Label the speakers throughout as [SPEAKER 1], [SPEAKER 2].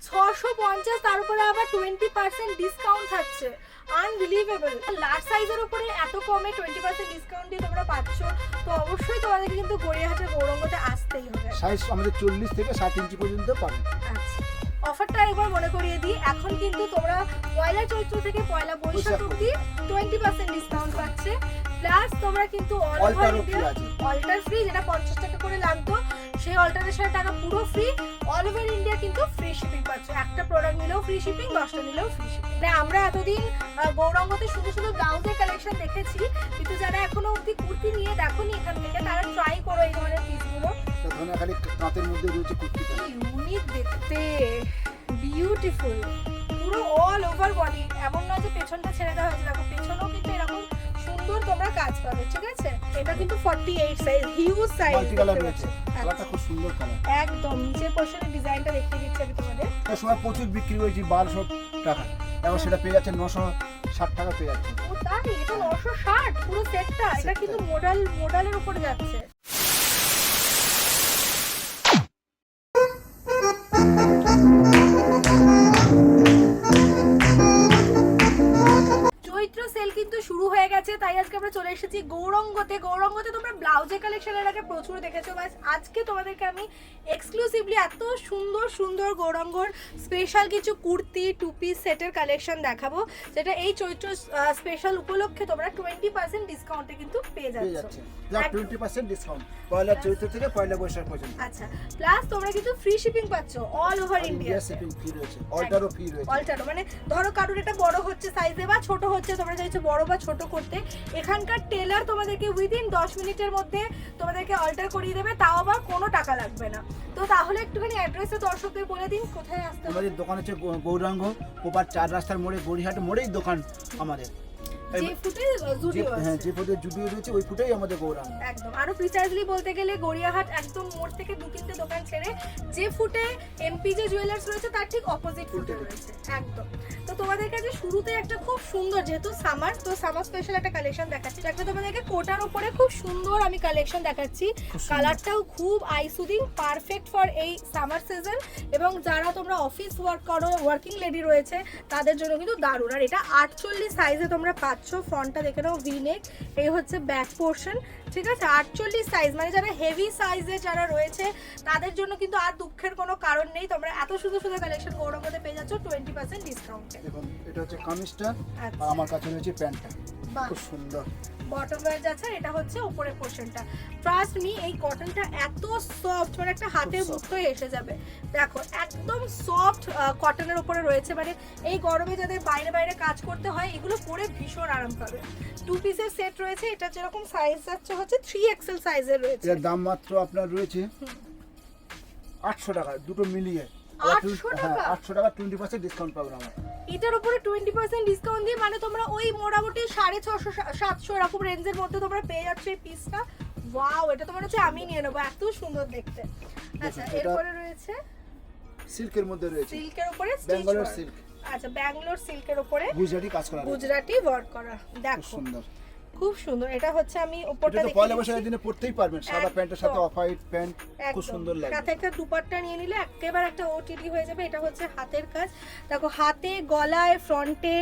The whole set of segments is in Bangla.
[SPEAKER 1] 650, তার উপরে আবার 20% ডিসকাউন্ট থাকছে। আনবিলিভেবল। লার্জ সাইজের উপরে এত কমে 20% ডিসকাউন্ট দিয়ে তোমরা পাচ্ছ, তো অবশ্যই তোমাদেরকে কিন্তু গড়িয়াহাটের গৌরাঙ্গতে আসতেই হবে।
[SPEAKER 2] সাইজ আমাদের 40 থেকে 60 ইঞ্চি পর্যন্ত পাবেন।
[SPEAKER 1] আচ্ছা, অফারটা একবার মনে করিয়ে দিই, এখন কিন্তু তোমরা পয়লা চৈত্র থেকে পয়লা বৈশাখ অবধি 20% ডিসকাউন্ট পাচ্ছে। প্লাস তোমরা কিন্তু all over India alter free, যেটা 50 টাকা করে লাগতো সেই অল্টারেশনের টাকা পুরো ফ্রি। অল ওভার ইন্ডিয়া কিন্তু ফ্রি শিপিং পাচ্ছ, একটা প্রোডাক্ট নিলেও ফ্রি শিপিং, 10টা নিলেও ফ্রি শিপিং। আমরা এতদিন গৌরাঙ্গতে শুধু শুধু ব্লাউজের কালেকশন দেখেছি, কিন্তু যারা এখনো অবধি কুর্তি নিয়ে দেখোনি এখান থেকে, তারা ট্রাই করো এই ধরনের পিসগুলো।
[SPEAKER 2] তখন খালি কাঁচের মধ্যে রয়েছে কুর্তিটা,
[SPEAKER 1] ইউনিক দেখতে, বিউটিফুল, পুরো অল ওভার বডি। এমন নয় যে পেছনটা ছেড়ে দেওয়া হয়েছে, দেখো পেছনেও কিন্তু এরকম সুন্দর তোমরা কাজ পাবে। ঠিক আছে, এটা কিন্তু 48 size, huge size.
[SPEAKER 2] Multi colour রয়েছে, কালারটা খুব সুন্দর কালার।
[SPEAKER 1] একদম নিচের পোরশনের ডিজাইনটা দেখিয়ে দিচ্ছি আমি তোমাদের।
[SPEAKER 2] এই সময় প্রচুর বিক্রি হয়েছে 1200 টাকা, এখন সেটা পেয়ে যাচ্ছে 960 টাকা পেয়ে যাচ্ছে।
[SPEAKER 1] ও তাই, এটা 960 পুরো সেটটা। এটা কিন্তু মডেলের উপরে যাচ্ছে। চৈত্র সেল কিন্তু শুরু হয়ে গেছে, তাই আজকে আমরা চলে এসেছি গৌরাঙ্গতে। গৌরাঙ্গতে তোমরা ব্লাউজের কালেকশনের আগে প্রচুর দেখেছো, বাস আজকে তোমাদেরকে আমি এক্সক্লুসিভলি এত সুন্দর সুন্দর গৌরাঙ্গর স্পেশাল কিছু কুর্তি টু পিস সেটের কালেকশন দেখাবো, যেটা এই চৈত্র স্পেশাল উপলক্ষে তোমরা 20% ডিসকাউন্টে কিন্তু পেয়ে যাচ্ছ।
[SPEAKER 2] 20% ডিসকাউন্ট পয়লা চৈত্র থেকে পয়লা বৈশাখ পর্যন্ত।
[SPEAKER 1] আচ্ছা, প্লাস তোমরা কিন্তু ফ্রি শিপিং পাচ্ছ all over India.
[SPEAKER 2] Shipping free রয়েছে, অল্টারও ফ্রি রয়েছে।
[SPEAKER 1] অল্টারও মানে ধরো কারোর এটা বড় হচ্ছে সাইজে বা ছোট হচ্ছে, তোমরা চাইছো বড় বা ছোট করতে, এখানকার টেলার তোমাদেরকে উইদিন 10 মিনিটের মধ্যে তোমাদেরকে অল্টার করিয়ে দেবে, তাও আবার কোনো টাকা লাগবে না। তো তাহলে একটুখানি অ্যাড্রেসে দর্শকদের বলে দিন কোথায় আসতে হবে।
[SPEAKER 2] আমাদের দোকান হচ্ছে গৌরাঙ্গ কোপার 4 রাস্তার মোড়ে, গড়িয়াহাট মোড়েই দোকান আমাদের।
[SPEAKER 1] যে ফুটে জুডিও আছে,
[SPEAKER 2] হ্যাঁ, যে ফুটে জুডিও রয়েছে ওই ফুটেই আমাদের গৌরাঙ্গ।
[SPEAKER 1] একদম। আরো প্রিসাইজলি বলতে গেলে গড়িয়াহাট একদম মোড় থেকে 2-3টে দোকান ছেড়ে যে ফুটে এমপিজে জুয়েলার্স রয়েছে তার ঠিক অপোজিট ফুটে রয়েছে একদম। তো তোমাদের কাছে শুরুতে একটা খুব সুন্দর, যেহেতু সামার, তো সামার স্পেশাল একটা কালেকশন দেখাচ্ছি। একটা তোমাদেরকে কোটার উপরে খুব সুন্দর আমি কালেকশন দেখাচ্ছি, কালারটাও খুব আই সুদিং, পারফেক্ট ফর এই সামার সিজন। এবং যারা তোমরা অফিস ওয়ার্ক করো, ওয়ার্কিং লেডি রয়েছে, তাদের জন্য কিন্তু দারুণ। আর এটা 48 সাইজে তোমরা পাচ্ছ। ফ্রন্টটা দেখে নাও ভি নেক, এই হচ্ছে ব্যাক পোর্শন। ঠিক আছে, 48 সাইজ, মানে যারা হেভি সাইজে যারা রয়েছে তাদের জন্য কিন্তু আর দুঃখের কোনো কারণ নেই। তোমরা এত সুন্দর সুন্দর কালেকশন গৌরাঙ্গতে পেয়ে যাচ্ছ 20% ডিসকাউন্টে।
[SPEAKER 2] দেখুন, এটা হচ্ছে কামিজটা আর আমার কাছে রয়েছে প্যান্টটা, খুব সুন্দর।
[SPEAKER 1] বটম ওয়্যার যাচ্ছে, এটা হচ্ছে উপরের পোরশনটা। ট্রাস্ট মি, এই কটনটা এত সফট, মানে একটা হাতের মুঠোয় এসে যাবে। দেখো একদম সফট কটনের উপরে রয়েছে, মানে এই গরমে যাদের বাইরে বাইরে কাজ করতে হয় এগুলো পরে ভীষণ আরাম পাবে। টু পিসের সেট রয়েছে, এটা যেরকম সাইজ যাচ্ছে হচ্ছে 3XL সাইজের রয়েছে।
[SPEAKER 2] এর দাম মাত্র আপনার রয়েছে 800 টাকা, দুটো মিলিয়ে
[SPEAKER 1] 800 টাকা।
[SPEAKER 2] 800 টাকা 20% ডিসকাউন্ট পাবেন আমরা।
[SPEAKER 1] এটার উপরে 20% ডিসকাউন্ট দিয়ে মানে তোমরা ওই মোটামুটি 650-700 এরকম রেঞ্জের মধ্যে তোমরা পেয়ে যাচ্ছ এই পিসটা। ওয়াও, এটা তোমার হচ্ছে আমি নিয়ে নেবো, এত সুন্দর দেখতে। আচ্ছা, এরপরে রয়েছে
[SPEAKER 2] সিল্কের মধ্যে রয়েছে,
[SPEAKER 1] সিল্কের উপরে
[SPEAKER 2] ব্যাঙ্গালোর সিল্ক।
[SPEAKER 1] আচ্ছা, ব্যাঙ্গালোর সিল্কের উপরে
[SPEAKER 2] গুজরাটি কাজ করা,
[SPEAKER 1] গুজরাটি ওয়ার্ক করা। দেখো
[SPEAKER 2] সুন্দর,
[SPEAKER 1] খুব সুন্দর। এটা হচ্ছে আমি উপরটা
[SPEAKER 2] এটা তো
[SPEAKER 1] দেখি,
[SPEAKER 2] পয়লা বৈশাখের দিনে পরতেই পারবেন, সাদা প্যান্টের সাথে অফ হোয়াইট প্যান্ট, খুব সুন্দর লাগে।
[SPEAKER 1] সাথে একটা দুপাট্টা নিয়ে নিলে একেবারে একটা ওটিটি হয়ে যাবে। এটা হচ্ছে হাতের কাজ, দেখো হাতে, গলায়, ফ্রন্টে,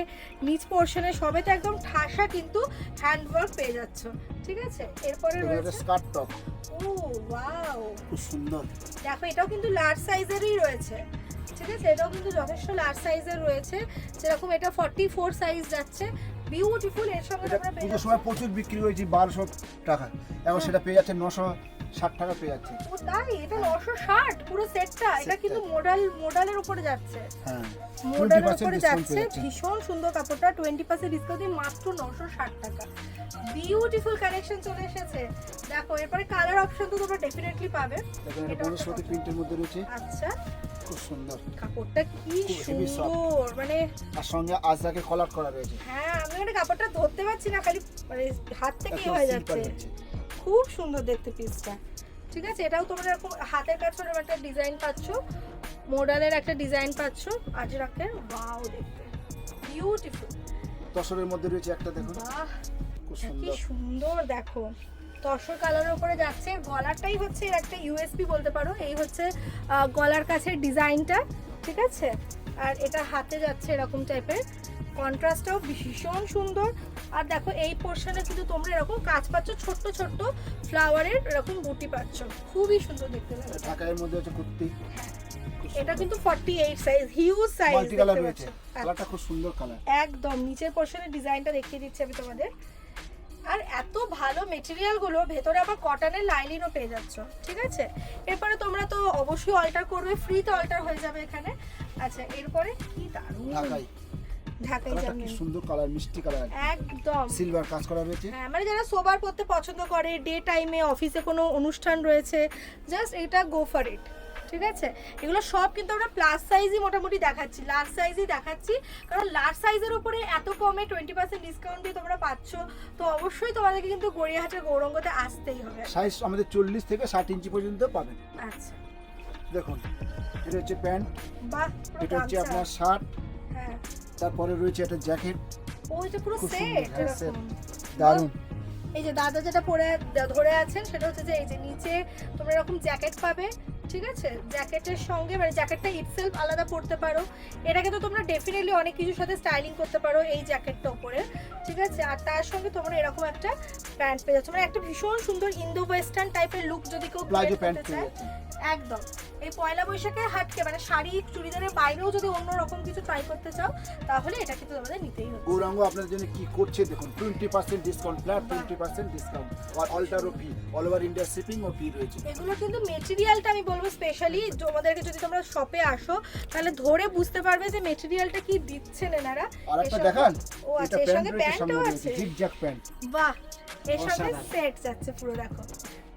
[SPEAKER 1] নিচ পোরশনে সবেতে একদম ঠাসা কিন্তু হ্যান্ডওয়ার্ক পেয়ে যাচ্ছ। ঠিক আছে, এরপরে রয়েছে
[SPEAKER 2] স্কার্ট টপ।
[SPEAKER 1] ও ওয়াও,
[SPEAKER 2] খুব সুন্দর।
[SPEAKER 1] দেখো এটাও কিন্তু লার্জ সাইজেরই রয়েছে। ঠিক আছে, এটাও কিন্তু যথেষ্ট লার্জ সাইজের রয়েছে, যেরকম এটা 44 সাইজ যাচ্ছে। বিউটিফুল। এর সঙ্গে তোমরা পেয়ে
[SPEAKER 2] যাচ্ছ, সময় প্রচুর বিক্রি হয়েছে 1200 টাকা, এখন সেটা পেয়ে যাচ্ছে 960 টাকা পেয়ে যাচ্ছে।
[SPEAKER 1] ও তাই, এটা 960 পুরো সেটটা। এটা কিন্তু মডেলের উপরে যাচ্ছে,
[SPEAKER 2] হ্যাঁ,
[SPEAKER 1] মডেলের উপরে যাচ্ছে। ভীষণ সুন্দর কাপড়টা, 20% ডিসকাউন্ট দিয়ে মাত্র 960 টাকা। বিউটিফুল কালেকশন চলে এসেছে। দেখো এরপরে কালার অপশন তো তোমরা ডেফিনেটলি পাবে।
[SPEAKER 2] এটা বনস্পতি প্রিন্টের মধ্যে রয়েছে।
[SPEAKER 1] আচ্ছা,
[SPEAKER 2] খুব সুন্দর
[SPEAKER 1] কাপড়টা কি সুন্দর, মানে
[SPEAKER 2] আর সঙ্গে আজরাকে কলার করা রয়েছে।
[SPEAKER 1] হ্যাঁ, আমি মানে কাপড়টা ধরতে পারছি না, খালি মানে হাত থেকে হয়ে যাচ্ছে। খুব সুন্দর দেখতে পিসটা। ঠিক আছে, এটাও তোমরা এরকম হাতের কাছে একটা ডিজাইন পাচ্ছ, মডেলের একটা ডিজাইন পাচ্ছ আজরাকের। ওয়াও, দেখতে বিউটিফুল।
[SPEAKER 2] তসরের মধ্যে রয়েছে একটা, দেখুন
[SPEAKER 1] বাহ,
[SPEAKER 2] খুব
[SPEAKER 1] কি
[SPEAKER 2] সুন্দর।
[SPEAKER 1] সুন্দর। দেখো তসর কালারের উপরে যাচ্ছে, গলাটাই হচ্ছে একটা ইউএসপি বলতে পারো। এই হচ্ছে গলার কাছের ডিজাইনটা। ঠিক আছে। আর এটা হাতে যাচ্ছে এরকম টাইপের, কন্ট্রাস্টটাও ভীষণ সুন্দর। আর দেখো এই পোর্শনে কিন্তু তোমরা এরকম কাজ পাচ্ছ, ছোট্ট ছোট্ট ফ্লাওয়ারের এরকম বুটি পাচ্ছ, খুবই সুন্দর দেখতে লাগে।
[SPEAKER 2] ঢাকাইয়ের মধ্যে হচ্ছে কুর্তি,
[SPEAKER 1] এটা কিন্তু 48 size, huge size
[SPEAKER 2] multi colour
[SPEAKER 1] দেখতে
[SPEAKER 2] রয়েছে,
[SPEAKER 1] পাচ্ছ।
[SPEAKER 2] কালারটা খুব সুন্দর কালার।
[SPEAKER 1] একদম নিচের পোর্শনের ডিজাইনটা দেখিয়ে দিচ্ছি আমি তোমাদের। আর এত ভালো মেটেরিয়াল গুলো, ভেতরে আবার কটনের লাইলিনও পেয়ে যাচ্ছ, ঠিক আছে। এরপরে তোমরা তো অবশ্যই অল্টার করবে, ফ্রিতে অল্টার হয়ে যাবে এখানে। আচ্ছা, এরপরে কি দারুণ
[SPEAKER 2] ঢাকাই,
[SPEAKER 1] ঢাকাই
[SPEAKER 2] কালারটা কি
[SPEAKER 1] জামদানি,
[SPEAKER 2] সুন্দর কালার, মিষ্টি কালার,
[SPEAKER 1] একদম
[SPEAKER 2] সিলভার কাজ করা রয়েছে।
[SPEAKER 1] হ্যাঁ, মানে যারা সোবার পড়তে পছন্দ করে, ডে টাইমে অফিসে কোনো অনুষ্ঠান রয়েছে, জাস্ট এটা গো ফর ইট, ঠিক আছে। এগুলো সব কিন্তু আমরা প্লাস সাইজই মোটামুটি দেখাচ্ছি, লার্জ সাইজই দেখাচ্ছি, কারণ লার্জ সাইজের উপরে এত কমে 20% ডিসকাউন্ট দিয়ে তোমরা পাচ্ছ, তো অবশ্যই তোমাদেরকে কিন্তু গড়িয়াহাটের গৌরঙ্গতে আসতেই হবে।
[SPEAKER 2] সাইজ আমাদের 40 থেকে 60 ইঞ্চি পর্যন্ত পাবেন।
[SPEAKER 1] আচ্ছা,
[SPEAKER 2] দেখুন এটা হচ্ছে প্যান্ট,
[SPEAKER 1] বাহ,
[SPEAKER 2] এটা হচ্ছে
[SPEAKER 1] গামছা।
[SPEAKER 2] আপনার শার্ট,
[SPEAKER 1] হ্যাঁ,
[SPEAKER 2] তারপরে রয়েছে একটা জ্যাকেট,
[SPEAKER 1] ওইটা পুরো
[SPEAKER 2] খুব
[SPEAKER 1] সেট
[SPEAKER 2] সুন্দর, হ্যাঁ, set।
[SPEAKER 1] এরকম।
[SPEAKER 2] দারুণ।
[SPEAKER 1] এই যে দাদা যেটা পরে ধরে আছেন সেটা হচ্ছে যে এই যে নিচে তোমরা এরকম জ্যাকেট পাবে, ঠিক আছে। জ্যাকেটের সঙ্গে মানে জ্যাকেটটা ইটসেলফ আলাদা পরতে পারো, এটাকে তো তোমরা ডেফিনেটলি অনেক কিছুর সাথে স্টাইলিং করতে পারো এই জ্যাকেটটা উপরে, ঠিক আছে। আর তার সঙ্গে তোমরা এরকম একটা প্যান্ট পেয়ে যাচ্ছ, মানে একটা ভীষণ সুন্দর ইন্দো ওয়েস্টার্ন টাইপের লুক যদি কেউ
[SPEAKER 2] প্লাজো
[SPEAKER 1] create
[SPEAKER 2] প্যান্ট
[SPEAKER 1] করতে
[SPEAKER 2] পেয়ে
[SPEAKER 1] চায়,
[SPEAKER 2] যাচ্ছে।
[SPEAKER 1] একদম এই পয়লা বৈশাখের হাটকে মানে শাড়ি চুড়িদারের বাইরেও যদি অন্য রকম কিছু ট্রাই করতে চাও, তাহলে এটা কিন্তু তোমাদের নিতেই হবে।
[SPEAKER 2] গৌরাঙ্গ আপনাদের জন্য কি করছে দেখুন, 20% ডিসকাউন্ট, ফ্ল্যাট 20% ডিসকাউন্ট, আর অল্টারও free, all over India shipping ও ফ্রি রয়েছে।
[SPEAKER 1] এগুলো কিন্তু মেটেরিয়ালটা আমি বলবো স্পেশালি তোমাদেরকে, যদি তোমরা শপে আসো তাহলে ধরে বুঝতে পারবে যে মেটেরিয়ালটা কি দিচ্ছেন এনারা।
[SPEAKER 2] আর একটা
[SPEAKER 1] এর
[SPEAKER 2] দেখান,
[SPEAKER 1] সঙ্গে- ও
[SPEAKER 2] এটা
[SPEAKER 1] আচ্ছা, এর
[SPEAKER 2] প্যান্ট
[SPEAKER 1] সঙ্গে
[SPEAKER 2] রয়েছে,
[SPEAKER 1] প্যান্টও
[SPEAKER 2] সামনে
[SPEAKER 1] আছে,
[SPEAKER 2] রয়েছে জিগজ্যাগ প্যান্ট।
[SPEAKER 1] বাহ, এর সঙ্গে
[SPEAKER 2] অসাধারণ।
[SPEAKER 1] সেট যাচ্ছে পুরো, দেখো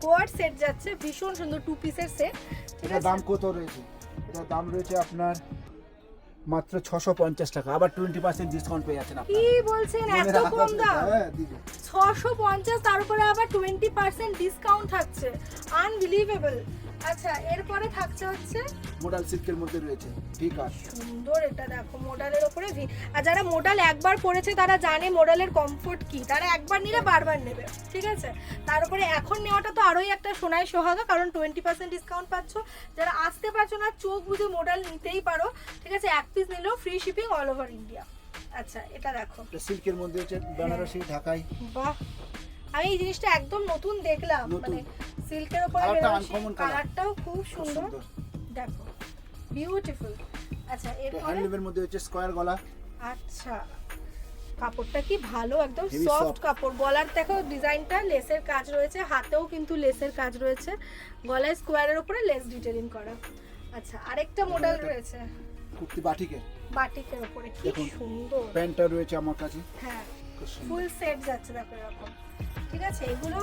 [SPEAKER 1] কোয়াড সেট যাচ্ছে, ভীষণ সুন্দর 2 পিসের সেট, ঠিক
[SPEAKER 2] এটার
[SPEAKER 1] আছে।
[SPEAKER 2] দাম কত রয়েছে? এটার দাম রয়েছে আপনার মাত্র 650 টাকা, আবার 20% ডিসকাউন্ট পেয়ে যাচ্ছেন
[SPEAKER 1] কি
[SPEAKER 2] আপনারা।
[SPEAKER 1] বলছেন,
[SPEAKER 2] মনে
[SPEAKER 1] এত
[SPEAKER 2] রাখা
[SPEAKER 1] কম
[SPEAKER 2] দরকার,
[SPEAKER 1] দাম?
[SPEAKER 2] হ্যাঁ দিদি।
[SPEAKER 1] 650, তার উপরে আবার 20% ডিসকাউন্ট থাকছে, আনবিলিভেবল। আচ্ছা, এরপরে থাকছে হচ্ছে
[SPEAKER 2] মোডাল সিল্কের মধ্যে রয়েছে, ঠিক আছে।
[SPEAKER 1] সুন্দর, এটা দেখো মোডালের উপরে ভি। আর যারা মোডাল একবার পরেছে তারা জানে মোডালের কমফোর্ট কি, তারা একবার নিলে বারবার নেবে, ঠিক আছে। তার উপরে এখন নেওয়াটা তো আরোই একটা সোনায় সোহাগা, কারণ 20% ডিসকাউন্ট পাচ্ছ। যারা আসতে পারছো না, চোখ বুঝে মোডাল নিতেই পারো, ঠিক আছে। এক পিস নিলেও free shipping all over India. আচ্ছা, এটা দেখো,
[SPEAKER 2] এটা সিল্কের মধ্যে হচ্ছে বেনারসি, ঢাকাই।
[SPEAKER 1] বাহ, আমি এই জিনিসটা একদম নতুন দেখলাম,
[SPEAKER 2] নতুন।
[SPEAKER 1] মানে সিল্কের উপরে
[SPEAKER 2] কালারটা
[SPEAKER 1] বেনারসি,
[SPEAKER 2] uncommon colour।
[SPEAKER 1] কালারটাও খুব
[SPEAKER 2] খুব
[SPEAKER 1] সুন্দর,
[SPEAKER 2] সুন্দর।
[SPEAKER 1] দেখো বিউটিফুল। আচ্ছা,
[SPEAKER 2] এটা
[SPEAKER 1] এরপরে
[SPEAKER 2] হ্যান্ডলুমের মধ্যে হচ্ছে স্কয়ার গলা,
[SPEAKER 1] আচ্ছা, কাপড়টা কি ভালো, একদম
[SPEAKER 2] Heavy
[SPEAKER 1] সফট
[SPEAKER 2] soft।
[SPEAKER 1] কাপড়। গলার দেখো ডিজাইনটা, লেসের কাজ রয়েছে, হাতেও কিন্তু লেসের কাজ রয়েছে, গলায় স্কোয়ারের উপরে লেস ডিটেইলিং করা। আচ্ছা, আরেকটা মডেল
[SPEAKER 2] এটা-
[SPEAKER 1] রয়েছে
[SPEAKER 2] কুর্তি বাটিকের,
[SPEAKER 1] বাটিকের উপরে, কি
[SPEAKER 2] দেখুন।
[SPEAKER 1] সুন্দর।
[SPEAKER 2] প্যান্টটা রয়েছে আমার কাছে,
[SPEAKER 1] হ্যাঁ,
[SPEAKER 2] খুব সুন্দর।
[SPEAKER 1] ফুল সেট যাচ্ছে দেখো এরকম, ঠিক আছে। এগুলো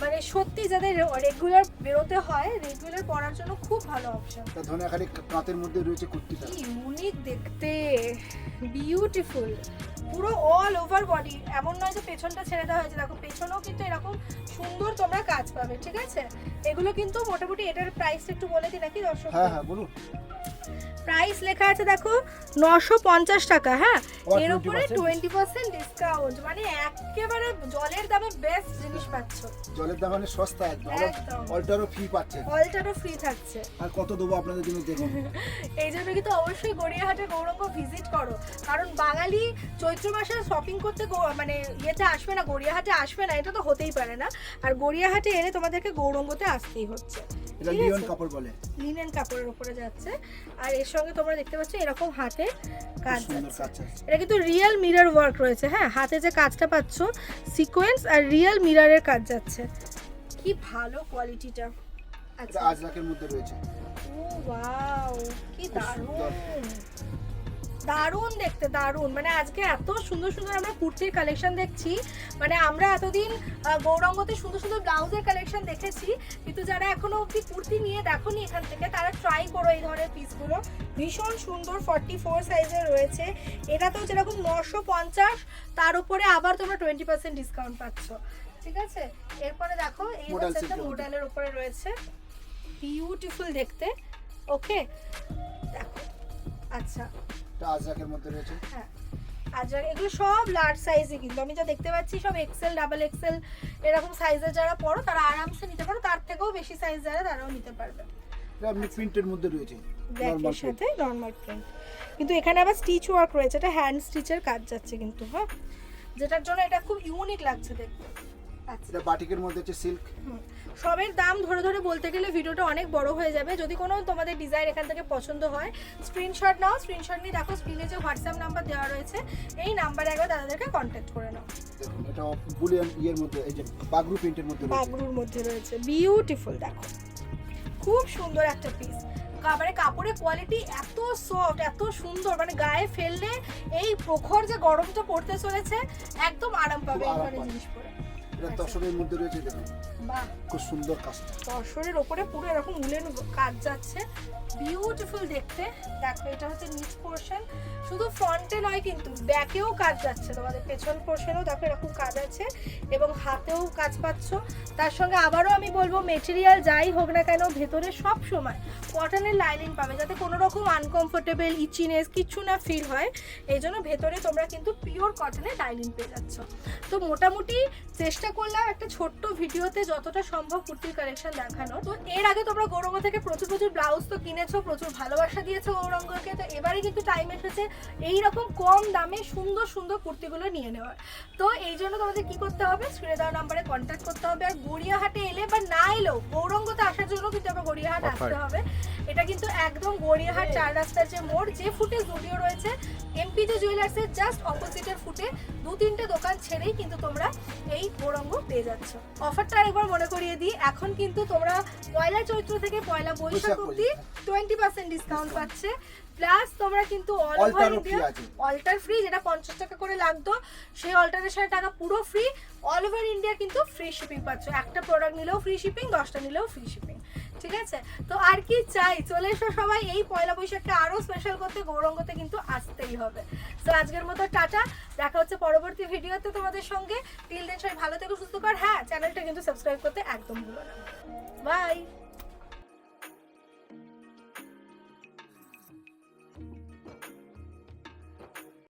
[SPEAKER 1] মানে সত্যি যাদের রেগুলার বেরোতে হয়, রেগুলার পরার জন্য খুব ভালো অপশন।
[SPEAKER 2] এটা ধনেখালি কাঁতের মধ্যে রয়েছে কুর্তিটা,
[SPEAKER 1] কি ইউনিক দেখতে, বিউটিফুল, পুরো অল ওভার বডি, এমন নয় যে পেছনটা ছেড়ে দেওয়া হয়েছে, দেখো পেছনেও কিন্তু এরকম সুন্দর তোমরা কাজ পাবে, ঠিক আছে। এগুলো কিন্তু মোটামুটি, এটার প্রাইস একটু বলে দিই নাকি দর্শক?
[SPEAKER 2] হ্যাঁ হ্যাঁ বলুন।
[SPEAKER 1] প্রাইস লেখা আছে দেখো 950 টাকা, হ্যাঁ।
[SPEAKER 2] আর
[SPEAKER 1] এর উপরে
[SPEAKER 2] 20%
[SPEAKER 1] 20% ডিসকাউন্ট, মানে একেবারে জলের দামে বেস্ট জিনিস পাচ্ছ,
[SPEAKER 2] জলের দাম মানে সস্তা একদম,
[SPEAKER 1] একদম।
[SPEAKER 2] অল্টারও ফ্রি পাচ্ছেন।
[SPEAKER 1] অলটারও ফ্রি থাকছে।
[SPEAKER 2] আর কত দেবো আপনাদের জন্য দেখুন।
[SPEAKER 1] এই জন্য কিন্তু অবশ্যই গড়িয়াহাটে গৌরঙ্গ ভিজিট করো, কারণ বাঙালি চৈত্র মাসে শপিং করতে মানে ইয়েতে আসবে না, গড়িয়াহাটে আসবে না, এটা তো হতেই পারে না। আর গড়িয়াহাটে এলে তোমাদেরকে গৌরঙ্গতে আসতেই হচ্ছে,
[SPEAKER 2] এটা
[SPEAKER 1] ঠিক
[SPEAKER 2] লিওন
[SPEAKER 1] আছে?
[SPEAKER 2] কাপড় বলে,
[SPEAKER 1] লিনেন কাপড়ের উপরে যাচ্ছে, আর এর সঙ্গে তোমরা দেখতে পাচ্ছ এরকম হাতে কাজ
[SPEAKER 2] সুন্দর
[SPEAKER 1] যাচ্ছে।
[SPEAKER 2] কাজ আছে।
[SPEAKER 1] এটা কিন্তু রিয়েল মিরর ওয়ার্ক রয়েছে, হ্যাঁ, হাতে যে কাজটা পাচ্ছ সিকোয়েন্স আর রিয়েল মিররের কাজ যাচ্ছে, কি ভালো কোয়ালিটিটা।
[SPEAKER 2] এটা
[SPEAKER 1] আচ্ছা,
[SPEAKER 2] আজরাকের মধ্যে রয়েছে,
[SPEAKER 1] ও ওয়াও, কি
[SPEAKER 2] খুব সুন্দর।
[SPEAKER 1] দারুণ, দারুণ দেখতে, দারুণ। মানে আজকে এত সুন্দর সুন্দর আমরা কুর্তির কালেকশন দেখছি, মানে আমরা এতদিন গৌরঙ্গতে সুন্দর সুন্দর ব্লাউজের কালেকশন দেখেছি, কিন্তু যারা এখনো অবধি কুর্তি নিয়ে দেখোনি এখান থেকে, তারা ট্রাই করো এই ধরনের পিসগুলো, ভীষণ সুন্দর। 44 সাইজের রয়েছে, এটাতেও যেরকম 950, তার উপরে আবার তোমরা 20% ডিসকাউন্ট পাচ্ছ, ঠিক আছে। এরপরে দেখো এই
[SPEAKER 2] Modal
[SPEAKER 1] হচ্ছে একটা
[SPEAKER 2] silk এর মধ্যে।
[SPEAKER 1] মডেলের উপরে রয়েছে, বিউটিফুল দেখতে, ওকে দেখো। আচ্ছা,
[SPEAKER 2] এটা আজরাকের মধ্যে রয়েছে,
[SPEAKER 1] হ্যাঁ, আচ্ছা, এগুলো সব লার্জ সাইজে, কিন্তু আমি যা দেখতে পাচ্ছি সব এক্সেল, ডাবল এক্সেল এরকম সাইজের যারা পড়ো তারা আরামসে নিতে পারো, তার থেকেও বেশি সাইজ যারা তারাও নিতে পারবে।
[SPEAKER 2] এটা আপনি প্রিন্টের মধ্যে রয়েছে,
[SPEAKER 1] ব্ল্যাকের সাথে নর্মাল প্রিন্ট, কিন্তু এখানে আবার স্টিচ ওয়ার্ক রয়েছে, এটা হ্যান্ড স্টিচের কাজ যাচ্ছে কিন্তু, হ্যাঁ, যেটার জন্য এটা খুব ইউনিক লাগছে দেখতে। আচ্ছা,
[SPEAKER 2] এটা বাটিকের মধ্যে হচ্ছে সিল্ক।
[SPEAKER 1] সবের দাম ধরে ধরে বলতে গেলে ভিডিওটা অনেক বড় হয়ে যাবে। যদি কোনো তোমাদের ডিজাইন এখান থেকে পছন্দ হয় স্ক্রিনশট নাও, স্ক্রিনশট নিয়ে দেখো স্ক্রিনে যে হোয়াটসঅ্যাপ নাম্বার দেওয়া রয়েছে এই নাম্বারে একবার দাদাদেরকে কন্ট্যাক্ট করে নাও।
[SPEAKER 2] দেখুন এটা বুলিয়ান ইয়ের মধ্যে, এই যে বাগরু প্রিন্টের মধ্যে রয়েছে,
[SPEAKER 1] বাগরুর মধ্যে রয়েছে, বিউটিফুল, দেখো খুব সুন্দর একটা পিস। মানে কাপড়ের কোয়ালিটি এত সফট, এত সুন্দর, মানে গায়ে ফেললে এই প্রখর যে গরমটা পড়তে চলেছে একদম আরাম পাবে এই ধরনের জিনিস পরে।
[SPEAKER 2] এটা তসরের মধ্যে রয়েছে, দেখুন
[SPEAKER 1] বাহ,
[SPEAKER 2] খুব সুন্দর কাজটা।
[SPEAKER 1] তসরের ওপরে পুরো এরকম উলেন কাজ যাচ্ছে, বিউটিফুল দেখতে। দেখো এটা হচ্ছে নিচ পোর্শন, শুধু ফ্রন্টে নয় কিন্তু ব্যাকেও কাজ যাচ্ছে, তোমাদের পেছন পোর্শনেও দেখো এরকম কাজ আছে এবং হাতেও কাজ পাচ্ছ। তার সঙ্গে আবারও আমি বলবো মেটেরিয়াল যাই হোক না কেন ভেতরে সব সময় কটনের লাইনিং পাবে, যাতে কোনো রকম আনকমফোর্টেবল ইচিনেস কিছু না ফিল হয়। এই জন্য ভেতরে তোমরা কিন্তু পিওর কটনের লাইনিং পেয়ে যাচ্ছ। তো মোটামুটি চেষ্টা করলাম একটা ছোট্ট ভিডিওতে যতটা সম্ভব কুর্তির কালেকশন দেখানো। তো এর আগে তোমরা গৌরঙ্গ থেকে প্রচুর প্রচুর ব্লাউজ তো কিনেছো, প্রচুর ভালোবাসা দিয়েছো গৌরঙ্গকে, তো এবারে কিন্তু টাইম এসেছে এইরকম কম দামে সুন্দর সুন্দর কুর্তিগুলো নিয়ে নেওয়ার। তো এই জন্য তোমাদের কি করতে হবে, স্ক্রিনে দেওয়া নাম্বারে কন্ট্যাক্ট করতে হবে। আর গড়িয়াহাটে এলে বা না এলেও গৌরঙ্গতে আসার জন্য কিন্তু আবার গড়িয়াহাট আসতে হবে। এটা কিন্তু একদম গড়িয়াহাট 4 রাস্তার যে মোড়, যে ফুটে স্টুডিও রয়েছে এমপিজে জুয়েলার্সের জাস্ট অপোজিটের ফুটে 2-3টে দোকান ছেড়েই কিন্তু তোমরা এই গৌরঙ্গ পেয়ে যাচ্ছ। অফারটা একবার মনে করিয়ে দিই, এখন কিন্তু তোমরা পয়লা চৈত্র থেকে পয়লা বৈশাখ অবধি 20% ডিসকাউন্ট পাচ্ছে, প্লাস তোমরা কিন্তু all over India alter free, যেটা 50 টাকা করে লাগতো সেই অল্টারেশনের টাকা পুরো ফ্রি। অল ওভার ইন্ডিয়া কিন্তু ফ্রি শিপিং পাচ্ছ, একটা প্রোডাক্ট নিলেও ফ্রি শিপিং, 10টা নিলেও ফ্রি শিপিং। ঠিক আছে, তো আর কি চাই, চলে এসো সবাই এই পয়লা বৈশাখকে আরো স্পেশাল করতে গৌরঙ্গতে কিন্তু আসতেই হবে। তো আজকের মতো টাটা, দেখা হচ্ছে পরবর্তী ভিডিওতে তোমাদের সঙ্গে। টিল দেন সবাই ভালো থেকো, সুস্থ কর, হ্যাঁ চ্যানেলটা কিন্তু সাবস্ক্রাইব করতে একদম ভুলো না। বাই।